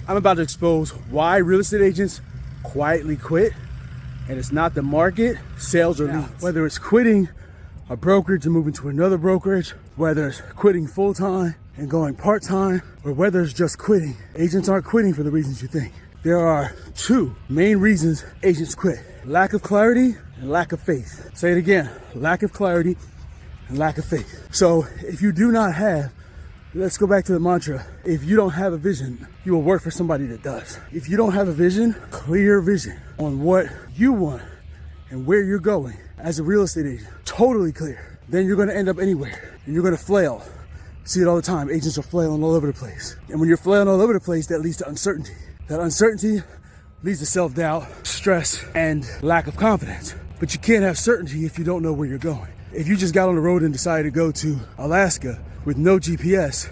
I'm about to expose why real estate agents quietly quit, and it's not the market, sales, or leads. Whether it's quitting a brokerage and moving to another brokerage, whether it's quitting full-time and going part-time, or whether it's just quitting. Agents aren't quitting for the reasons you think. There are two main reasons agents quit: lack of clarity and lack of faith. Say it again: lack of clarity and lack of faith. So if you do not have, let's go back to the mantra, if you don't have a vision, you will work for somebody that does. If you don't have a vision, clear vision on what you want and where you're going as a real estate agent, totally clear, then you're gonna end up anywhere and you're gonna flail. See it all the time. Agents are flailing all over the place. And when you're flailing all over the place, that leads to uncertainty. That uncertainty leads to self-doubt, stress, and lack of confidence. But you can't have certainty if you don't know where you're going. If you just got on the road and decided to go to Alaska with no GPS,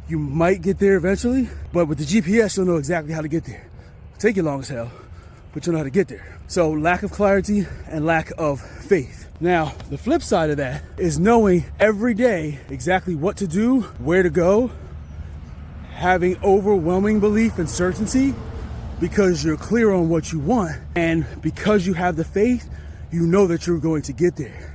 you might get there eventually, but with the GPS, you'll know exactly how to get there. It'll take you long as hell, but you'll know how to get there. So lack of clarity and lack of faith. Now, the flip side of that is knowing every day exactly what to do, where to go, having overwhelming belief and certainty because you're clear on what you want, and because you have the faith, you know that you're going to get there.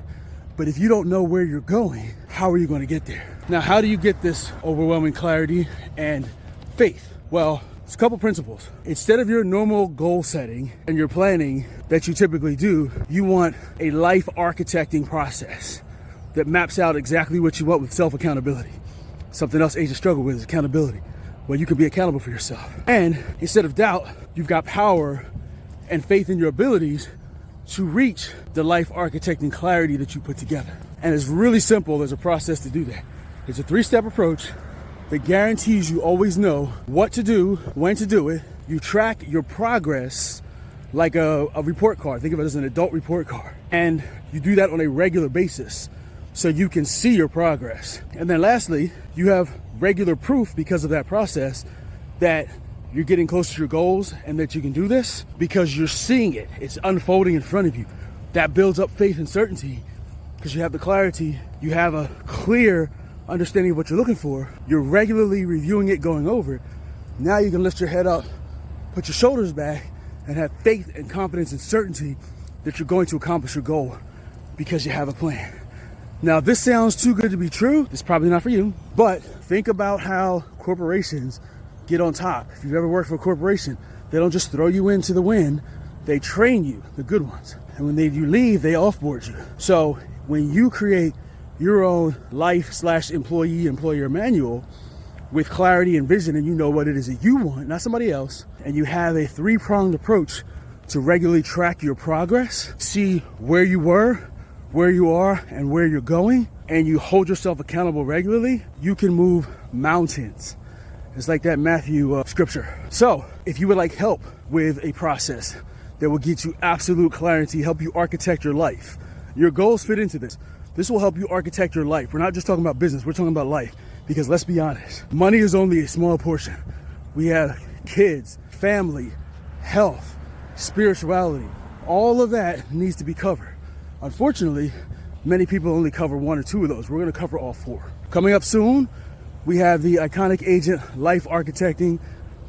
But if you don't know where you're going, how are you going to get there? Now, how do you get this overwhelming clarity and faith? Well, it's a couple principles. Instead of your normal goal setting and your planning that you typically do, you want a life architecting process that maps out exactly what you want with self-accountability. Something else agents struggle with is accountability, where you can be accountable for yourself. And instead of doubt, you've got power and faith in your abilities to reach the life architecting clarity that you put together. And it's really simple. There's a process to do that. It's a 3-step approach that guarantees you always know what to do, when to do it. You track your progress like a report card. Think of it as an adult report card. And you do that on a regular basis so you can see your progress. And then lastly, you have regular proof because of that process that you're getting closer to your goals and that you can do this because you're seeing it. It's unfolding in front of you. That builds up faith and certainty because you have the clarity, you have a clear understanding of what you're looking for. You're regularly reviewing it, going over it. Now you can lift your head up, put your shoulders back, and have faith and confidence and certainty that you're going to accomplish your goal because you have a plan. Now, if this sounds too good to be true, it's probably not for you, but think about how corporations get on top. If you've ever worked for a corporation, they don't just throw you into the wind, they train you, the good ones. And when you leave, they offboard you. So when you create your own life/employee/employer manual with clarity and vision, and you know what it is that you want, not somebody else, and you have a 3-pronged approach to regularly track your progress, see where you were, where you are, and where you're going, and you hold yourself accountable regularly, you can move mountains. It's like that Matthew scripture. So if you would like help with a process that will get you absolute clarity, help you architect your life, your goals fit into this. This will help you architect your life. We're not just talking about business, we're talking about life. Because let's be honest, money is only a small portion. We have kids, family, health, spirituality. All of that needs to be covered. Unfortunately, many people only cover 1 or 2 of those. We're gonna cover all 4. Coming up soon, we have the Iconic Agent Life Architecting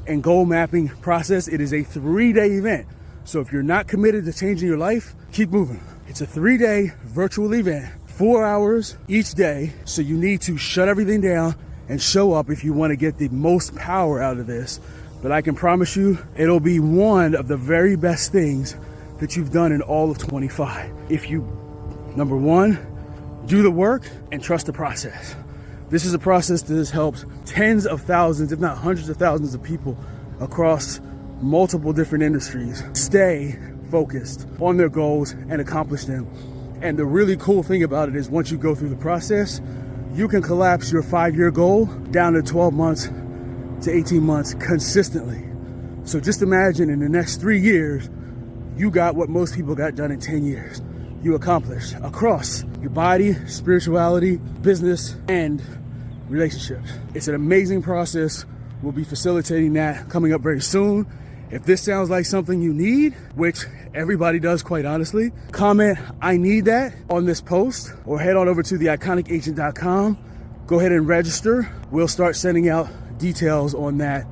and Goal Mapping process. It is a 3-day event. So if you're not committed to changing your life, keep moving. It's a 3-day virtual event, 4 hours each day. So you need to shut everything down and show up if you want to get the most power out of this. But I can promise you, it'll be one of the very best things that you've done in all of 25. If you, number 1, do the work and trust the process. This is a process that has helped tens of thousands, if not hundreds of thousands of people across multiple different industries stay focused on their goals and accomplish them. And the really cool thing about it is once you go through the process, you can collapse your 5-year goal down to 12 months to 18 months consistently. So just imagine in the next 3 years, you got what most people got done in 10 years. You accomplished across your body, spirituality, business, and relationships. It's an amazing process. We'll be facilitating that coming up very soon. If this sounds like something you need, which everybody does quite honestly, comment "I need that" on this post or head on over to theIconicAgent.com. Go ahead and register. We'll start sending out details on that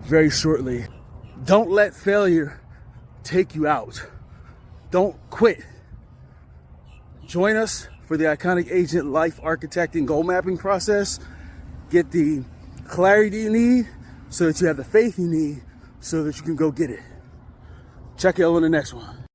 very shortly. Don't let failure take you out. Don't quit. Join us for the Iconic Agent Life Architecting Goal Mapping process. Get the clarity you need so that you have the faith you need so that you can go get it. Check you out on the next one.